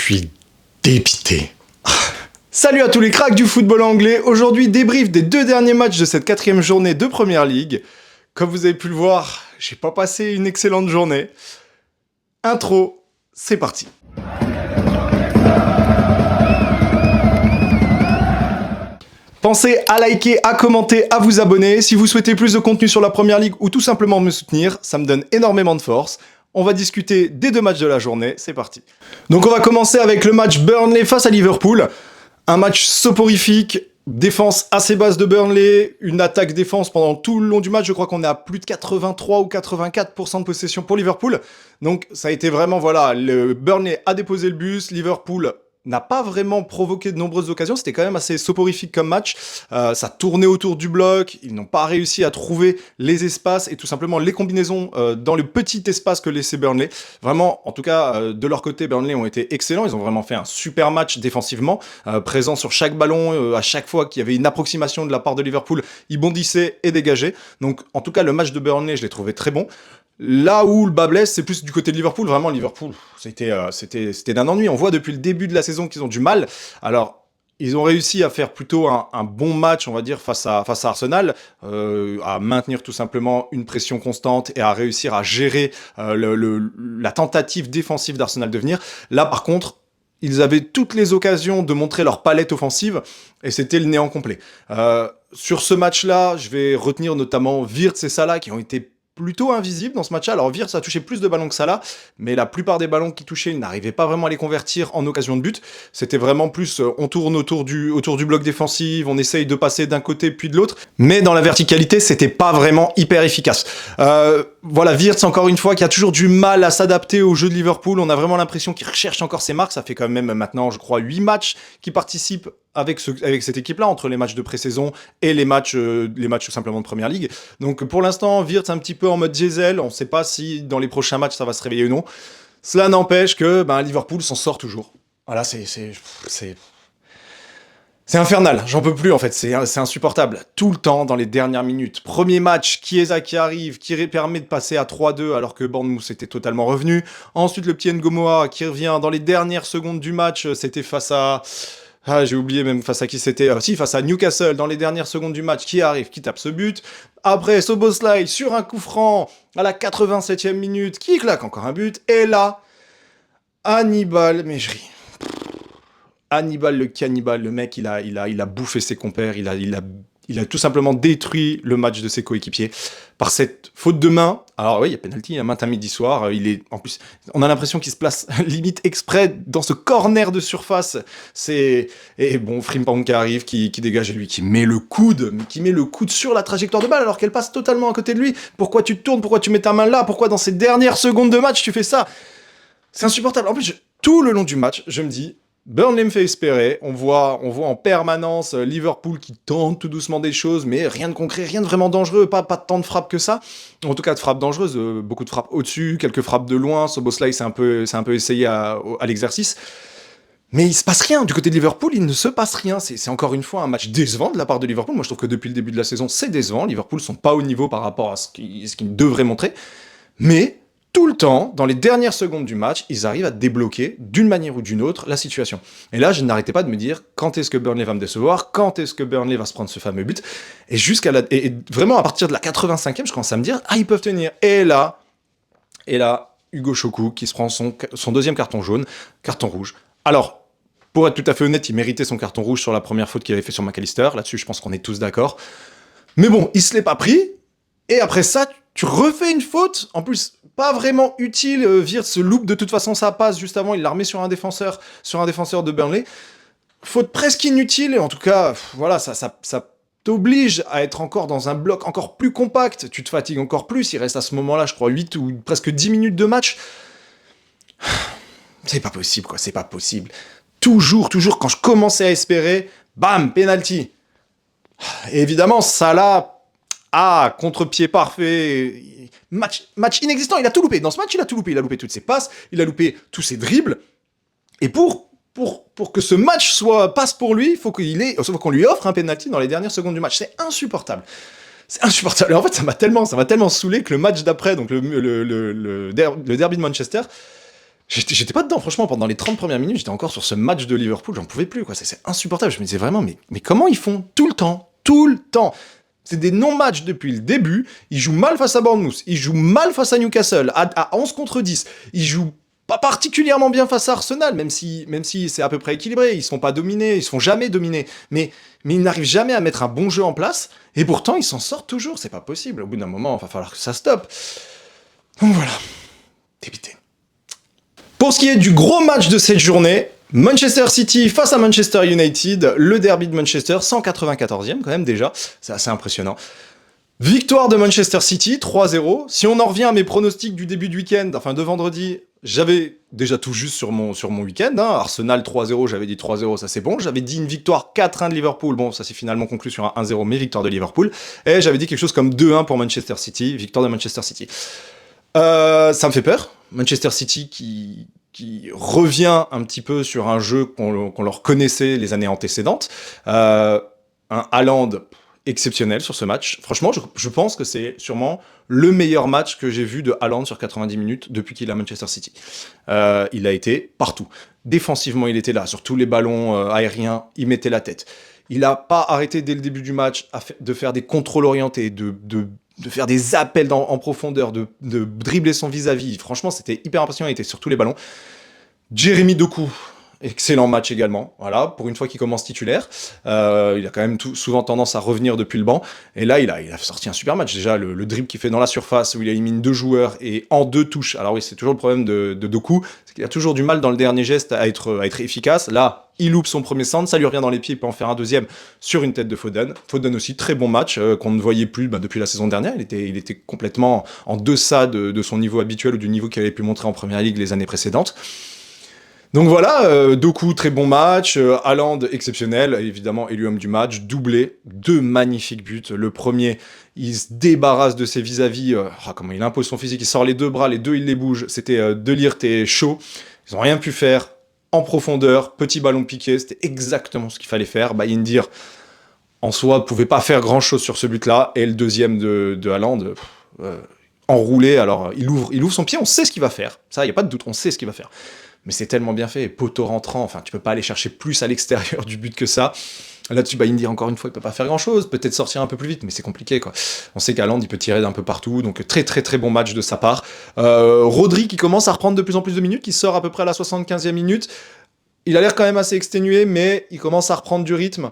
suis dépité. Salut à tous les cracks du football anglais. Aujourd'hui, débrief des 2 derniers matchs de cette 4e journée de Premier League. Comme vous avez pu le voir, j'ai pas passé une excellente journée. Intro, c'est parti. Pensez à liker, à commenter, à vous abonner. Si vous souhaitez plus de contenu sur la Premier League ou tout simplement me soutenir, ça me donne énormément de force. On va discuter des 2 matchs de la journée, c'est parti. Donc on va commencer avec le match Burnley face à Liverpool. Un match soporifique, défense assez basse de Burnley, une attaque-défense pendant tout le long du match. Je crois qu'on est à plus de 83 ou 84% de possession pour Liverpool. Donc ça a été vraiment, voilà, le Burnley a déposé le bus, Liverpool n'a pas vraiment provoqué de nombreuses occasions, c'était quand même assez soporifique comme match, ça tournait autour du bloc, ils n'ont pas réussi à trouver les espaces et tout simplement les combinaisons dans le petit espace que laissait Burnley. Vraiment, en tout cas, de leur côté, Burnley ont été excellents, ils ont vraiment fait un super match défensivement, présent sur chaque ballon, à chaque fois qu'il y avait une approximation de la part de Liverpool, ils bondissaient et dégageaient. Donc en tout cas, le match de Burnley, je l'ai trouvé très bon. Là où le bas blesse, c'est plus du côté de Liverpool. Vraiment, Liverpool, c'était d'un ennui. On voit depuis le début de la saison qu'ils ont du mal. Alors, ils ont réussi à faire plutôt un bon match, on va dire, face à Arsenal, à maintenir tout simplement une pression constante et à réussir à gérer la tentative défensive d'Arsenal de venir. Là, par contre, ils avaient toutes les occasions de montrer leur palette offensive et c'était le néant complet. Sur ce match-là, je vais retenir notamment Wirtz et Salah qui ont été plutôt invisible dans ce match-là. Alors Wirtz a touché plus de ballons que Salah, mais la plupart des ballons qu'il touchait, il n'arrivait pas vraiment à les convertir en occasion de but. C'était vraiment plus, on tourne autour du bloc défensif, on essaye de passer d'un côté puis de l'autre, mais dans la verticalité, c'était pas vraiment hyper efficace. Voilà, Wirtz, encore une fois, qui a toujours du mal à s'adapter au jeu de Liverpool. On a vraiment l'impression qu'il recherche encore ses marques. Ça fait quand même maintenant, je crois, 8 matchs qu'il participe avec cette équipe-là, entre les matchs de pré-saison et les matchs tout simplement de Premier League. Donc pour l'instant, Wirtz un petit peu en mode diesel. On ne sait pas si dans les prochains matchs ça va se réveiller ou non. Cela n'empêche que Liverpool s'en sort toujours. Voilà, c'est infernal, j'en peux plus en fait, c'est insupportable. Tout le temps dans les dernières minutes. Premier match, Chiesa qui arrive, qui permet de passer à 3-2 alors que Bournemouth était totalement revenu. Ensuite le petit Ngomoa qui revient dans les dernières secondes du match, c'était face à... Ah, j'ai oublié même face à qui c'était. Face à Newcastle, dans les dernières secondes du match, qui arrive, qui tape ce but. Après, Szoboszlai sur un coup franc, à la 87e minute, qui claque encore un but. Et là, Hannibal Mejbri. Hannibal le cannibale, le mec, il a bouffé ses compères, il a tout simplement détruit le match de ses coéquipiers par cette faute de main. Alors oui, il y a penalty, matin midi soir. En plus, on a l'impression qu'il se place limite exprès dans ce corner de surface. Et bon, Frimpong qui arrive, qui dégage lui, qui met le coude sur la trajectoire de balle alors qu'elle passe totalement à côté de lui. Pourquoi tu te tournes? Pourquoi tu mets ta main là? Pourquoi dans ces dernières secondes de match tu fais ça? C'est insupportable. En plus, tout le long du match, je me dis, Burnley me fait espérer, on voit en permanence Liverpool qui tente tout doucement des choses, mais rien de concret, rien de vraiment dangereux, pas tant de frappes que ça. En tout cas, de frappes dangereuses, beaucoup de frappes au-dessus, quelques frappes de loin, Szoboszlai c'est un peu essayé à l'exercice. Mais il se passe rien, du côté de Liverpool, il ne se passe rien. C'est encore une fois un match décevant de la part de Liverpool. Moi je trouve que depuis le début de la saison, c'est décevant. Liverpool sont pas au niveau par rapport à ce qu'ils devraient montrer. Mais tout le temps, dans les dernières secondes du match, ils arrivent à débloquer, d'une manière ou d'une autre, la situation. Et là, je n'arrêtais pas de me dire, quand est-ce que Burnley va me décevoir? Quand est-ce que Burnley va se prendre ce fameux but? Et et vraiment, à partir de la 85e, je commence à me dire, ils peuvent tenir. Et là, Hugo Choku, qui se prend son 2e carton rouge. Alors, pour être tout à fait honnête, il méritait son carton rouge sur la première faute qu'il avait fait sur McAllister. Là-dessus, je pense qu'on est tous d'accord. Mais bon, il se l'est pas pris. Et après ça, tu refais une faute, en plus pas vraiment utile, Wirtz se loupe de toute façon sa passe juste avant, il la remet sur un défenseur de Burnley. Faute presque inutile, et en tout cas, voilà, ça t'oblige à être encore dans un bloc encore plus compact, tu te fatigues encore plus, il reste à ce moment-là, je crois, 8 ou presque 10 minutes de match. C'est pas possible, quoi, c'est pas possible. Toujours, quand je commençais à espérer, bam, penalty. Et évidemment, Salah... contre-pied parfait, match inexistant, il a tout loupé. Dans ce match, il a tout loupé. Il a loupé toutes ses passes, il a loupé tous ses dribbles. Et pour que ce match passe pour lui, il faut qu'on lui offre un penalty dans les dernières secondes du match. C'est insupportable. C'est insupportable. Et en fait, ça m'a tellement saoulé que le match d'après, donc le derby de Manchester, J'étais pas dedans, franchement, pendant les 30 premières minutes, j'étais encore sur ce match de Liverpool, j'en pouvais plus, quoi. C'est insupportable. Je me disais vraiment, mais comment ils font tout le temps? Tout le temps. C'est des non-matchs depuis le début. Ils jouent mal face à Bournemouth. Ils jouent mal face à Newcastle, à 11 contre 10. Ils jouent pas particulièrement bien face à Arsenal, même si c'est à peu près équilibré. Ils se font pas dominer, ils se font jamais dominer. Mais ils n'arrivent jamais à mettre un bon jeu en place. Et pourtant, ils s'en sortent toujours. C'est pas possible. Au bout d'un moment, il va falloir que ça stoppe. Donc voilà. Débité. Pour ce qui est du gros match de cette journée, Manchester City face à Manchester United, le derby de Manchester, 194e quand même déjà, c'est assez impressionnant. Victoire de Manchester City, 3-0. Si on en revient à mes pronostics du début du week-end, enfin de vendredi, j'avais déjà tout juste sur mon week-end. Hein. Arsenal 3-0, j'avais dit 3-0, ça c'est bon. J'avais dit une victoire 4-1 de Liverpool, bon ça s'est finalement conclu sur un 1-0, mais victoire de Liverpool. Et j'avais dit quelque chose comme 2-1 pour Manchester City, victoire de Manchester City. Ça me fait peur. Manchester City qui revient un petit peu sur un jeu qu'on leur connaissait les années antécédentes. Un Haaland exceptionnel sur ce match. Franchement, je pense que c'est sûrement le meilleur match que j'ai vu de Haaland sur 90 minutes depuis qu'il est à Manchester City. Il a été partout. Défensivement, il était là. Sur tous les ballons aériens, il mettait la tête. Il n'a pas arrêté dès le début du match de faire des contrôles orientés, de faire des appels en profondeur, de dribbler son vis-à-vis. Franchement, c'était hyper impressionnant, il était sur tous les ballons. Jeremy Doku, excellent match également. Voilà, pour une fois qu'il commence titulaire. Il a quand même souvent tendance à revenir depuis le banc. Et là, il a sorti un super match. Déjà, le dribble qu'il fait dans la surface, où il élimine 2 joueurs et en 2 touches. Alors oui, c'est toujours le problème de Doku, c'est qu'il a toujours du mal dans le dernier geste à être efficace. Là, il loupe son premier centre, ça lui revient dans les pieds, il peut en faire un deuxième sur une tête de Foden. Foden aussi, très bon match, qu'on ne voyait plus depuis la saison dernière. Il était complètement en deçà de son niveau habituel ou du niveau qu'il avait pu montrer en Première Ligue les années précédentes. Donc voilà, Doku, très bon match, Haaland, exceptionnel, évidemment, élu homme du match, doublé, 2 magnifiques buts. Le premier, il se débarrasse de ses vis-à-vis, comment il impose son physique, il sort les 2 bras, les 2 il les bouge, c'était De Ligt et Shaw, ils n'ont rien pu faire. En profondeur, petit ballon piqué, c'était exactement ce qu'il fallait faire. Bayindir, en soi, ne pouvait pas faire grand-chose sur ce but-là. Et le deuxième de Haaland, enroulé, alors il ouvre son pied, on sait ce qu'il va faire. Ça, il n'y a pas de doute, on sait ce qu'il va faire. Mais c'est tellement bien fait, poteau rentrant, enfin, tu peux pas aller chercher plus à l'extérieur du but que ça. Là-dessus, Bayindir, encore une fois, il peut pas faire grand-chose, peut-être sortir un peu plus vite, mais c'est compliqué, quoi. On sait qu'Haaland, il peut tirer d'un peu partout, donc très très très bon match de sa part. Rodri qui commence à reprendre de plus en plus de minutes, qui sort à peu près à la 75e minute. Il a l'air quand même assez exténué, mais il commence à reprendre du rythme.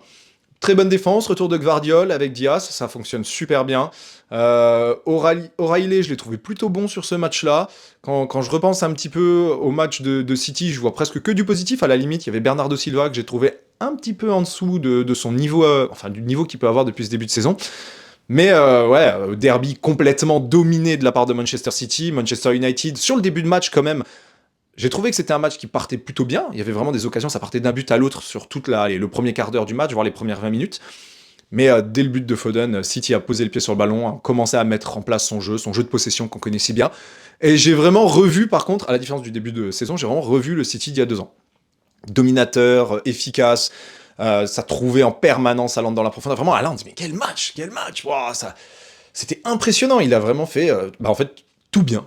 Très bonne défense, retour de Gvardiol avec Diaz, ça fonctionne super bien. O'Reilly, je l'ai trouvé plutôt bon sur ce match-là. Quand je repense un petit peu au match de City, je vois presque que du positif. À la limite, il y avait Bernardo Silva que j'ai trouvé un petit peu en dessous de son niveau, enfin du niveau qu'il peut avoir depuis ce début de saison. Mais derby complètement dominé de la part de Manchester City. Manchester United, sur le début de match quand même, j'ai trouvé que c'était un match qui partait plutôt bien. Il y avait vraiment des occasions, ça partait d'un but à l'autre sur le premier quart d'heure du match, voire les premières 20 minutes. Mais dès le but de Foden, City a posé le pied sur le ballon, a commencé à mettre en place son jeu de possession qu'on connaît si bien. Et j'ai vraiment revu, par contre, à la différence du début de saison, j'ai vraiment revu le City d'il y a 2 ans. Dominateur, efficace, ça trouvait en permanence Haaland dans la profondeur. Vraiment, Haaland, mais quel match wow, c'était impressionnant. Il a vraiment fait, en fait, tout bien.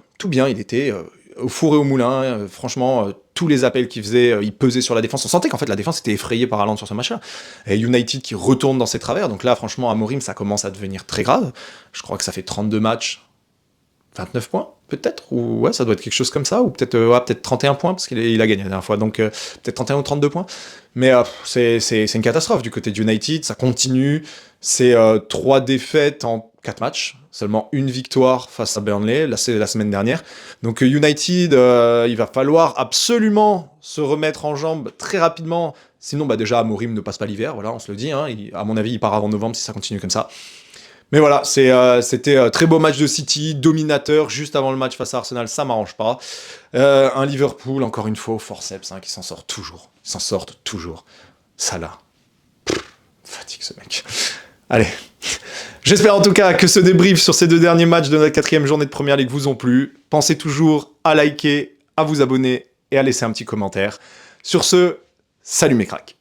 Il était au four et au moulin. Franchement, tous les appels qu'il faisait, il pesait sur la défense. On sentait qu'en fait, la défense était effrayée par Haaland sur ce match-là. Et United qui retourne dans ses travers. Donc là, franchement, Amorim, ça commence à devenir très grave. Je crois que ça fait 32 matchs, 29 points, peut-être, ou ouais, ça doit être quelque chose comme ça, ou peut-être 31 points, parce qu'il a gagné la dernière fois, donc peut-être 31 ou 32 points. Mais c'est une catastrophe du côté de United, ça continue, c'est 3 défaites en 4 matchs, seulement une victoire face à Burnley, là c'est la semaine dernière. Donc United, il va falloir absolument se remettre en jambes très rapidement, sinon déjà Amorim ne passe pas l'hiver, voilà, on se le dit, hein, à mon avis il part avant novembre si ça continue comme ça. Mais voilà, c'était très beau match de City, dominateur, juste avant le match face à Arsenal, ça m'arrange pas. Un Liverpool, encore une fois, au forceps, qui s'en sort toujours. Ils s'en sortent toujours. Salah. Fatigue ce mec. Allez. J'espère en tout cas que ce débrief sur ces 2 derniers matchs de notre 4e journée de Première Ligue vous ont plu. Pensez toujours à liker, à vous abonner et à laisser un petit commentaire. Sur ce, salut mes cracks.